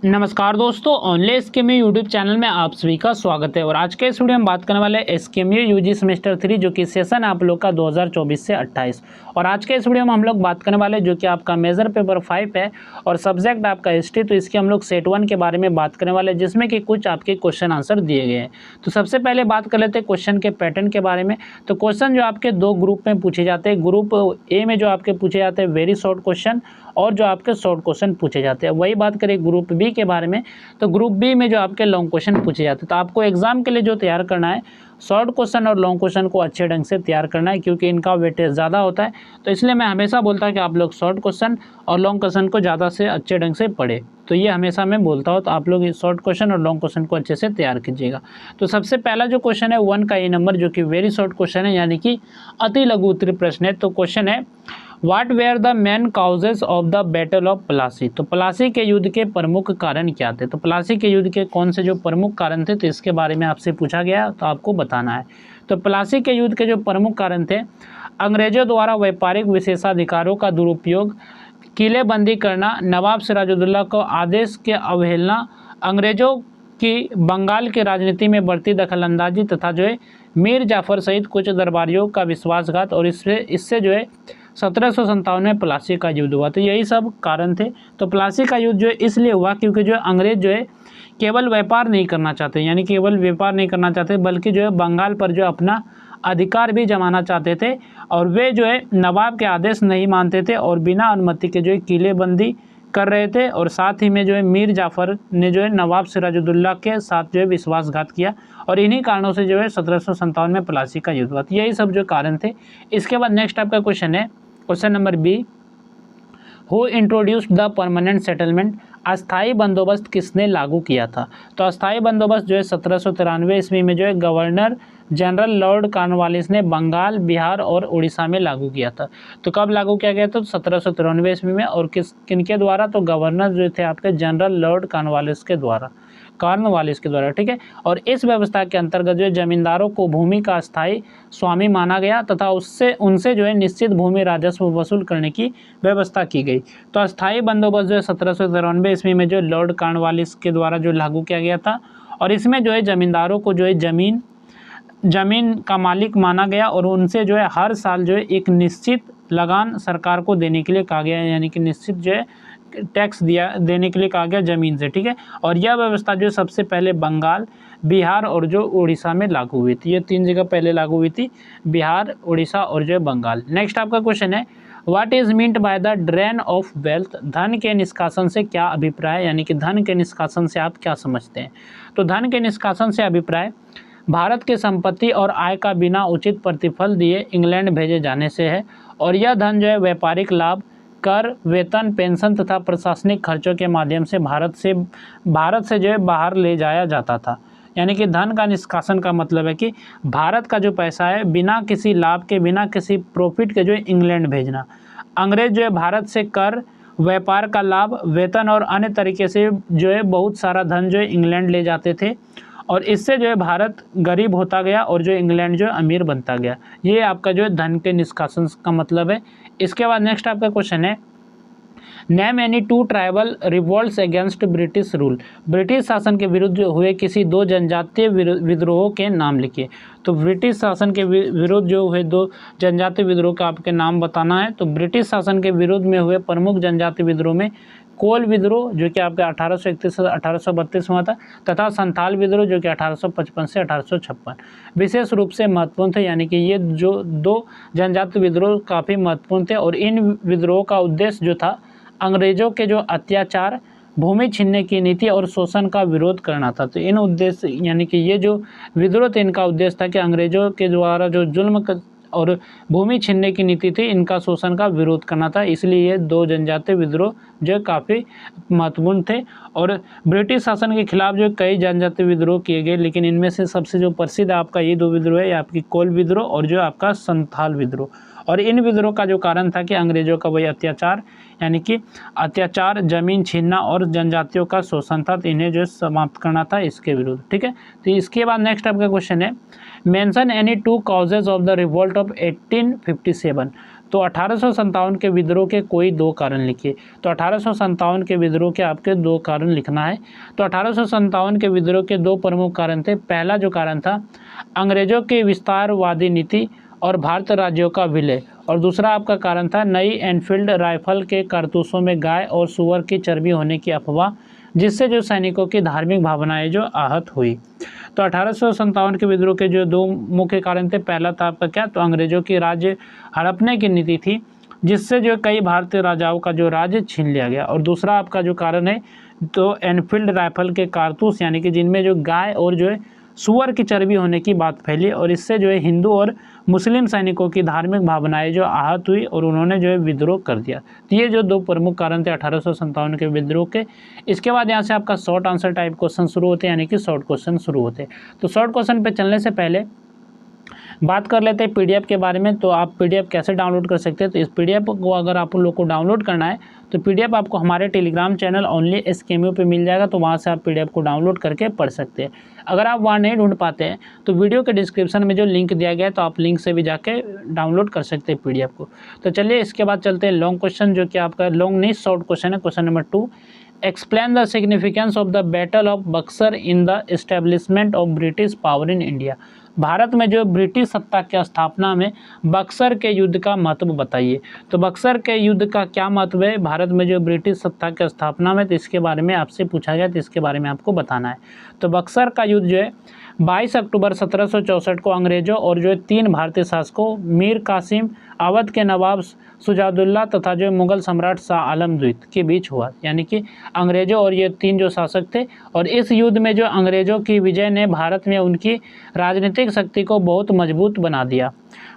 नमस्कार दोस्तों, online एसकेएमयू YouTube channel में आप सभी का स्वागत है। और आज के इस वीडियो में बात करने वाले एसकेएमयू यूजी सेमेस्टर 3 जो कि सेशन है आप लोग का 2024 से 28। और आज के इस वीडियो में हम लोग बात करने वाले जो कि आपका मेजर पेपर 5 है और सब्जेक्ट आपका हिस्ट्री। तो इसके हम लोग सेट 1 के बारे में बात करने वाले, जिसमें कि कुछ आपके क्वेश्चन आंसर दिए गए हैं। तो सबसे पहले बात कर लेते हैं क्वेश्चन के पैटर्न के बारे में। तो क्वेश्चन जो आपके दो ग्रुप में पूछे जाते हैं, ग्रुप ए में जो आपके पूछे जाते हैं वेरी शॉर्ट क्वेश्चन और जो आपके शॉर्ट क्वेश्चन पूछे जाते हैं। वही बात करें ग्रुप बी के बारे में, तो ग्रुप बी में जो आपके लॉन्ग क्वेश्चन पूछे जाते हैं। तो आपको एग्जाम के लिए जो तैयार करना है, शॉर्ट क्वेश्चन और लॉन्ग क्वेश्चन को अच्छे ढंग से तैयार करना है, क्योंकि इनका वेटेज ज़्यादा होता है। तो इसलिए मैं हमेशा बोलता हूँ कि आप लोग शॉर्ट क्वेश्चन और लॉन्ग क्वेश्चन को ज़्यादा से अच्छे ढंग से पढ़े। तो ये हमेशा मैं बोलता हूँ, तो आप लोग शॉर्ट क्वेश्चन और लॉन्ग क्वेश्चन को अच्छे से तैयार कीजिएगा। तो सबसे पहला जो क्वेश्चन है 1 का ए नंबर, जो कि वेरी शॉर्ट क्वेश्चन है, यानी कि अति लघु उत्तरीय प्रश्न है। तो क्वेश्चन है, what were the main causes of the battle of Plassey. तो प्लासी के युद्ध के प्रमुख कारण क्या थे। तो प्लासी के युद्ध के कौन से जो प्रमुख कारण थे, तो इसके बारे में आपसे पूछा गया, तो आपको बताना है। तो प्लासी के युद्ध के जो प्रमुख कारण थे, अंग्रेजों द्वारा व्यापारिक विशेषाधिकारों का दुरुपयोग, किलेबंदी करना, नवाब सिराजुद्दौला को आदेश के अवहेलना, अंग्रेजों की बंगाल की राजनीति में बढ़ती दखलंदाजी, तथा जो है मीर जाफर सहित कुछ दरबारियों का विश्वासघात। और इससे जो है 1757 में प्लासी का युद्ध हुआ। तो यही सब कारण थे। तो प्लासी का युद्ध जो है इसलिए हुआ क्योंकि जो अंग्रेज जो है केवल व्यापार नहीं करना चाहते, यानी केवल व्यापार नहीं करना चाहते, बल्कि जो है बंगाल पर जो अपना अधिकार भी जमाना चाहते थे। और वे जो है नवाब के आदेश नहीं मानते थे और बिना अनुमति के जो है किलेबंदी कर रहे थे। और साथ ही में जो है मीर जाफर ने जो है नवाब सिराजुद्दौला के साथ जो है विश्वासघात किया। और इन्हीं कारणों से जो है 1757 में प्लासी का युद्ध हुआ। तो यही सब जो कारण थे। इसके बाद नेक्स्ट आपका क्वेश्चन है, question number B, who introduced the permanent settlement. अस्थाई बंदोबस्त किसने लागू किया था। तो अस्थाई बंदोबस्त जो है 1793 ईस्वी में जो है गवर्नर जनरल लॉर्ड कॉर्नवालिस ने बंगाल, बिहार और उड़ीसा में लागू किया था। तो कब लागू किया गया था, तो 1793 ईस्वी में। और किनके द्वारा, तो गवर्नर जो थे आपके जनरल लॉर्ड कॉर्नवालिस के द्वारा, ठीक है। और इस व्यवस्था के अंतर्गत जो जमींदारों को भूमि का अस्थायी स्वामी माना गया तथा उनसे जो है निश्चित भूमि राजस्व वसूल करने की व्यवस्था की गई। तो अस्थायी बंदोबस्त जो है 1793 ईस्वी में जो लॉर्ड कॉर्नवालिस के द्वारा जो लागू किया गया था। और इसमें जो है जमींदारों को जो है जमीन का मालिक माना गया और उनसे जो है हर साल जो है एक निश्चित लगान सरकार को देने के लिए कहा गया, यानी कि निश्चित जो है टैक्स देने के लिए कहा गया ज़मीन से, ठीक है। और यह व्यवस्था जो सबसे पहले बंगाल, बिहार और जो उड़ीसा में लागू हुई थी। ये 3 जगह पहले लागू हुई थी, बिहार, उड़ीसा और जो बंगाल। नेक्स्ट आपका क्वेश्चन है, what is meant by the drain of wealth. धन के निष्कासन से क्या अभिप्राय है, यानी कि धन के निष्कासन से आप क्या समझते हैं। तो धन के निष्कासन से अभिप्राय भारत की संपत्ति और आय का बिना उचित प्रतिफल दिए इंग्लैंड भेजे जाने से है। और यह धन जो है व्यापारिक लाभ, कर, वेतन, पेंशन तथा प्रशासनिक खर्चों के माध्यम से भारत से जो है बाहर ले जाया जाता था। यानी कि धन का निष्कासन का मतलब है कि भारत का जो पैसा है बिना किसी लाभ के, बिना किसी प्रॉफिट के जो है इंग्लैंड भेजना। अंग्रेज जो है भारत से कर, व्यापार का लाभ, वेतन और अन्य तरीके से जो है बहुत सारा धन जो है इंग्लैंड ले जाते थे। और इससे जो है भारत गरीब होता गया और जो इंग्लैंड जो है अमीर बनता गया। ये आपका जो है धन के निष्कासन का मतलब है। इसके बाद नेक्स्ट आपका क्वेश्चन है, name any 2 tribal revolts against British rule. British शासन के विरुद्ध हुए किसी 2 जनजातीय विद्रोहों के नाम लिखिए। तो ब्रिटिश शासन के विरुद्ध जो हुए 2 जनजातीय विद्रोह का आपके नाम बताना है। तो ब्रिटिश शासन के विरुद्ध में हुए प्रमुख जनजातीय विद्रोह में कोल विद्रोह जो कि आपके 1831 से 1832 में हुआ था, तथा संथाल विद्रोह जो कि 1855 से 1856 विशेष रूप से महत्वपूर्ण थे। यानी कि ये जो 2 जनजातीय विद्रोह काफ़ी महत्वपूर्ण थे। और इन विद्रोह का उद्देश्य जो था अंग्रेजों के जो अत्याचार, भूमि छीनने की नीति और शोषण का विरोध करना था। तो इन उद्देश्य, यानी कि ये जो विद्रोह थे इनका उद्देश्य था कि अंग्रेजों के द्वारा जो जुल्म और भूमि छीनने की नीति थी, इनका शोषण का विरोध करना था। इसलिए ये 2 जनजातीय विद्रोह जो काफ़ी महत्वपूर्ण थे। और ब्रिटिश शासन के खिलाफ जो कई जनजातीय विद्रोह किए गए, लेकिन इनमें से सबसे जो प्रसिद्ध आपका ये 2 विद्रोह है, ये आपकी कोल विद्रोह और जो आपका संथाल विद्रोह। और इन विद्रोह का जो कारण था कि अंग्रेजों का वही अत्याचार, यानी कि अत्याचार, जमीन छीनना और जनजातियों का शोषण था, तो इन्हें जो समाप्त करना था इसके विरुद्ध। ठीक है, तो इसके बाद नेक्स्ट आपका क्वेश्चन है, mention any two causes of the revolt of 1857। तो 1857 के विद्रोह के कोई दो कारण लिखिए। तो 1857 के विद्रोह के आपके दो कारण लिखना है। तो 1857 के विद्रोह के दो प्रमुख कारण थे। पहला जो कारण था अंग्रेजों की विस्तारवादी नीति और भारत राज्यों का विलय, और दूसरा आपका कारण था नई एनफील्ड राइफल के कारतूसों में गाय और सुअर की चर्बी होने की अफवाह, जिससे जो सैनिकों की धार्मिक भावनाएं जो आहत हुई। तो 1857 के विद्रोह के जो दो मुख्य कारण थे, पहला था आपका क्या, तो अंग्रेजों की राज्य हड़पने की नीति थी, जिससे जो कई भारतीय राजाओं का जो राज्य छीन लिया गया, और दूसरा आपका जो कारण है तो एनफील्ड राइफल के कारतूस, यानी कि जिनमें जो गाय और जो है सुअर की चर्बी होने की बात फैली, और इससे जो है हिंदू और मुस्लिम सैनिकों की धार्मिक भावनाएं जो आहत हुई और उन्होंने जो है विद्रोह कर दिया। तो ये जो दो प्रमुख कारण थे 1857 के विद्रोह के। इसके बाद यहाँ से आपका शॉर्ट आंसर टाइप क्वेश्चन शुरू होते हैं, यानी कि शॉर्ट क्वेश्चन शुरू होते हैं। तो शॉर्ट क्वेश्चन पे चलने से पहले बात कर लेते हैं पीडीएफ के बारे में। तो आप पीडीएफ कैसे डाउनलोड कर सकते हैं, तो इस पीडीएफ को अगर आप लोग को डाउनलोड करना है तो पीडीएफ आपको हमारे टेलीग्राम चैनल ओनली SKMU पे मिल जाएगा, तो वहाँ से आप पीडीएफ को डाउनलोड करके पढ़ सकते हैं। अगर आप वहाँ नहीं ढूंढ पाते हैं तो वीडियो के डिस्क्रिप्शन में जो लिंक दिया गया है, तो आप लिंक से भी जाके डाउनलोड कर सकते हैं पीडीएफ को। तो चलिए इसके बाद चलते हैं लॉन्ग क्वेश्चन, जो कि आपका लॉन्ग नहीं शॉर्ट क्वेश्चन है। Question number 2, explain the significance of the battle of Buxar in the establishment of British power in India. Bharat में जो ब्रिटिश सत्ता की स्थापना में बक्सर के युद्ध का महत्व बताइए। तो बक्सर के युद्ध का क्या महत्व है भारत में जो ब्रिटिश सत्ता की स्थापना में, तो इसके बारे में आपसे पूछा गया, तो इसके बारे में आपको बताना है। तो बक्सर का युद्ध जो है 22 अक्टूबर 1764 को अंग्रेजों और जो 3 भारतीय शासकों मीर कासिम, अवध के नवाब शुजाउद्दौला तथा जो मुगल सम्राट शाह आलम द्वितीय के बीच हुआ, यानी कि अंग्रेजों और ये 3 जो शासक थे। और इस युद्ध में जो अंग्रेजों की विजय ने भारत में उनकी राजनीतिक शक्ति को बहुत मजबूत बना दिया।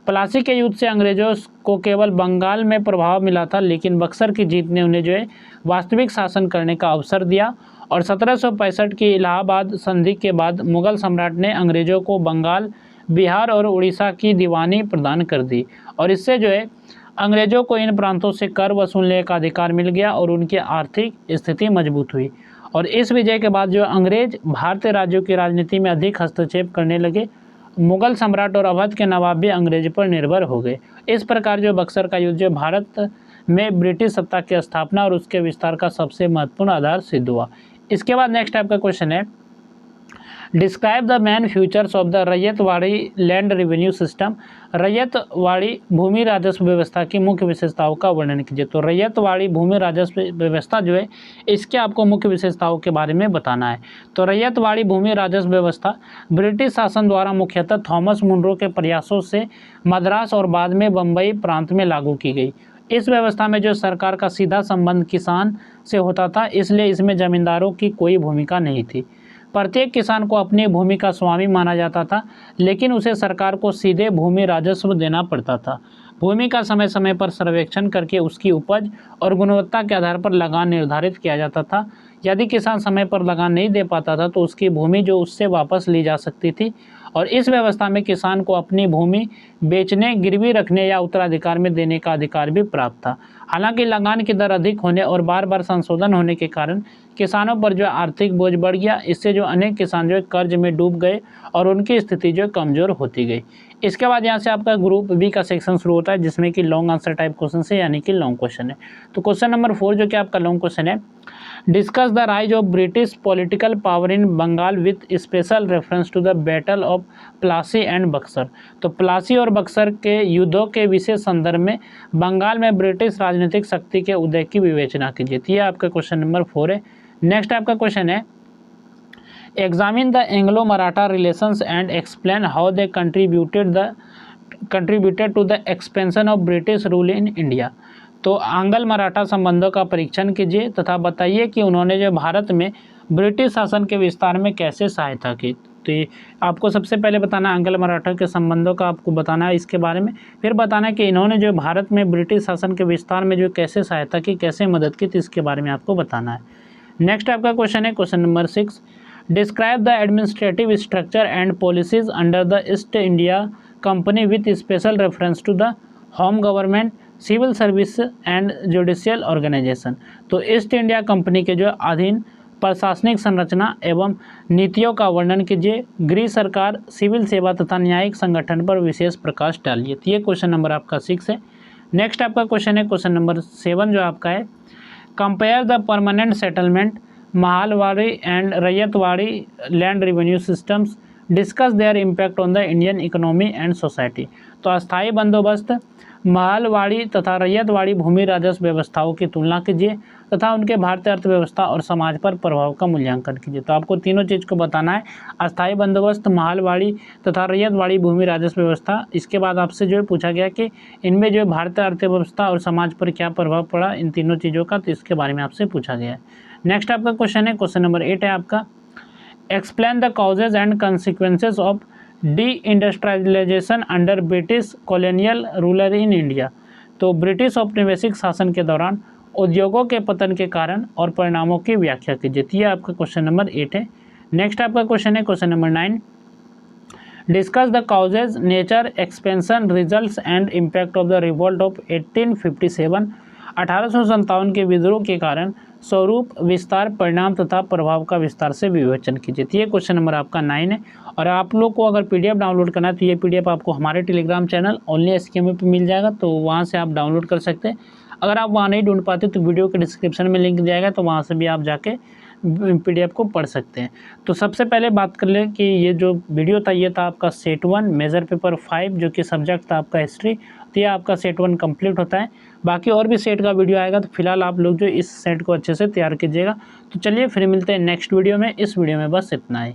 प्लासी के युद्ध से अंग्रेजों को केवल बंगाल में प्रभाव मिला था, लेकिन बक्सर की जीत ने उन्हें जो है वास्तविक शासन करने का अवसर दिया। और 1765 की इलाहाबाद संधि के बाद मुगल सम्राट ने अंग्रेजों को बंगाल, बिहार और उड़ीसा की दीवानी प्रदान कर दी, और इससे जो है अंग्रेजों को इन प्रांतों से कर वसूलने का अधिकार मिल गया और उनकी आर्थिक स्थिति मजबूत हुई। और इस विजय के बाद जो अंग्रेज भारतीय राज्यों की राजनीति में अधिक हस्तक्षेप करने लगे। मुगल सम्राट और अवध के नवाब भी अंग्रेज पर निर्भर हो गए। इस प्रकार जो बक्सर का युद्ध जो भारत में ब्रिटिश सत्ता की स्थापना और उसके विस्तार का सबसे महत्वपूर्ण आधार सिद्ध हुआ। इसके बाद नेक्स्ट आपका क्वेश्चन है, describe the main features of the Ryotwari land revenue system. Ryotwari भूमि राजस्व व्यवस्था की मुख्य विशेषताओं का वर्णन कीजिए। तो रैयतवाड़ी भूमि राजस्व व्यवस्था जो है इसके आपको मुख्य विशेषताओं के बारे में बताना है। तो रैयतवाड़ी भूमि राजस्व व्यवस्था ब्रिटिश शासन द्वारा मुख्यतः थॉमस मुनरो के प्रयासों से मद्रास और बाद में बम्बई प्रांत में लागू की गई। इस व्यवस्था में जो सरकार का सीधा संबंध किसान से होता था, इसलिए इसमें जमींदारों की कोई भूमिका नहीं थी। प्रत्येक किसान को अपनी भूमि का स्वामी माना जाता था, लेकिन उसे सरकार को सीधे भूमि राजस्व देना पड़ता था। भूमि का समय समय पर सर्वेक्षण करके उसकी उपज और गुणवत्ता के आधार पर लगान निर्धारित किया जाता था। यदि किसान समय पर लगान नहीं दे पाता था तो उसकी भूमि जो उससे वापस ली जा सकती थी। और इस व्यवस्था में किसान को अपनी भूमि बेचने, गिरवी रखने या उत्तराधिकार में देने का अधिकार भी प्राप्त था। हालांकि लगान की दर अधिक होने और बार बार संशोधन होने के कारण किसानों पर जो आर्थिक बोझ बढ़ गया। इससे जो अनेक किसान जो कर्ज में डूब गए और उनकी स्थिति जो कमज़ोर होती गई। इसके बाद यहाँ से आपका ग्रुप बी का सेक्शन शुरू होता है, जिसमें कि लॉन्ग आंसर टाइप क्वेश्चन है, यानी कि लॉन्ग क्वेश्चन है। तो क्वेश्चन नंबर 4 जो कि आपका लॉन्ग क्वेश्चन है, discuss the rise of British political power in Bengal with special reference to the battle of Plassey and Buxar. तो प्लासी और बक्सर के युद्धों के विशेष संदर्भ में बंगाल में ब्रिटिश राजनीतिक शक्ति के उदय की विवेचना कीजिए। तो ये आपका क्वेश्चन नंबर 4 है। नेक्स्ट आपका क्वेश्चन है, examine the Anglo Maratha relations and explain how they contributed to the expansion of British rule in India. तो आंग्ल मराठा संबंधों का परीक्षण कीजिए तथा बताइए कि उन्होंने जो भारत में ब्रिटिश शासन के विस्तार में कैसे सहायता की। तो ये आपको सबसे पहले बताना है आंग्ल मराठा के संबंधों का आपको बताना है इसके बारे में, फिर बताना है कि इन्होंने जो भारत में ब्रिटिश शासन के विस्तार में जो कैसे सहायता की, कैसे मदद की, तो इसके बारे में आपको बताना है। नेक्स्ट आपका क्वेश्चन है question number 6, describe the administrative structure and policies under the East India Company with special reference to the home government, civil service and judicial organisation. तो ईस्ट इंडिया कंपनी के जो अधीन प्रशासनिक संरचना एवं नीतियों का वर्णन कीजिए। गृह सरकार, सिविल सेवा तथा न्यायिक संगठन पर विशेष प्रकाश डालिए। तो ये क्वेश्चन नंबर आपका 6 है। नेक्स्ट आपका क्वेश्चन है क्वेश्चन नंबर 7 जो आपका है, compare the permanent settlement, Mahalwari and ryotwari land revenue systems, discuss their impact on the Indian economy and society. तो अस्थायी बंदोबस्त, महलवाड़ी तथा रैयतवाड़ी भूमि राजस्व व्यवस्थाओं की तुलना कीजिए तथा उनके भारतीय अर्थव्यवस्था और समाज पर प्रभाव का मूल्यांकन कीजिए। तो आपको तीनों चीज़ को बताना है, अस्थायी बंदोबस्त, महलवाड़ी तथा रैयतवाड़ी भूमि राजस्व व्यवस्था। इसके बाद आपसे जो है पूछा गया कि इनमें जो है भारतीय अर्थव्यवस्था और समाज पर क्या प्रभाव पड़ा इन तीनों चीज़ों का, तो इसके बारे में आपसे पूछा गया है। नेक्स्ट आपका क्वेश्चन है क्वेश्चन नंबर 8 है आपका, explain the causes and consequences of deindustrialization under British colonial ruler in India. तो ब्रिटिश औपनिवेशिक शासन के दौरान उद्योगों के पतन के कारण और परिणामों की व्याख्या कीजिए। ये आपका क्वेश्चन नंबर 8 है। नेक्स्ट आपका क्वेश्चन है question number 9, discuss the causes, nature, expansion, results and impact of the revolt of 1857। 1857 के विद्रोह के कारण स्वरूप, विस्तार, परिणाम तथा प्रभाव का विस्तार से विवेचन कीजिए। तो ये क्वेश्चन नंबर आपका 9 है। और आप लोग को अगर पीडीएफ डाउनलोड करना है तो ये पीडीएफ आपको हमारे टेलीग्राम चैनल ओनली एसकेएमयू पे मिल जाएगा, तो वहाँ से आप डाउनलोड कर सकते हैं। अगर आप वहाँ नहीं ढूंढ पाते तो वीडियो के डिस्क्रिप्शन में लिंक जाएगा, तो वहाँ से भी आप जाके पीडीएफ को पढ़ सकते हैं। तो सबसे पहले बात कर लें कि ये जो वीडियो था ये था आपका सेट 1 मेजर पेपर 5 जो कि सब्जेक्ट था आपका हिस्ट्री। तो ये आपका सेट 1 कंप्लीट होता है। बाकी और भी सेट का वीडियो आएगा, तो फिलहाल आप लोग जो इस सेट को अच्छे से तैयार कीजिएगा। तो चलिए फिर मिलते हैं नेक्स्ट वीडियो में। इस वीडियो में बस इतना ही।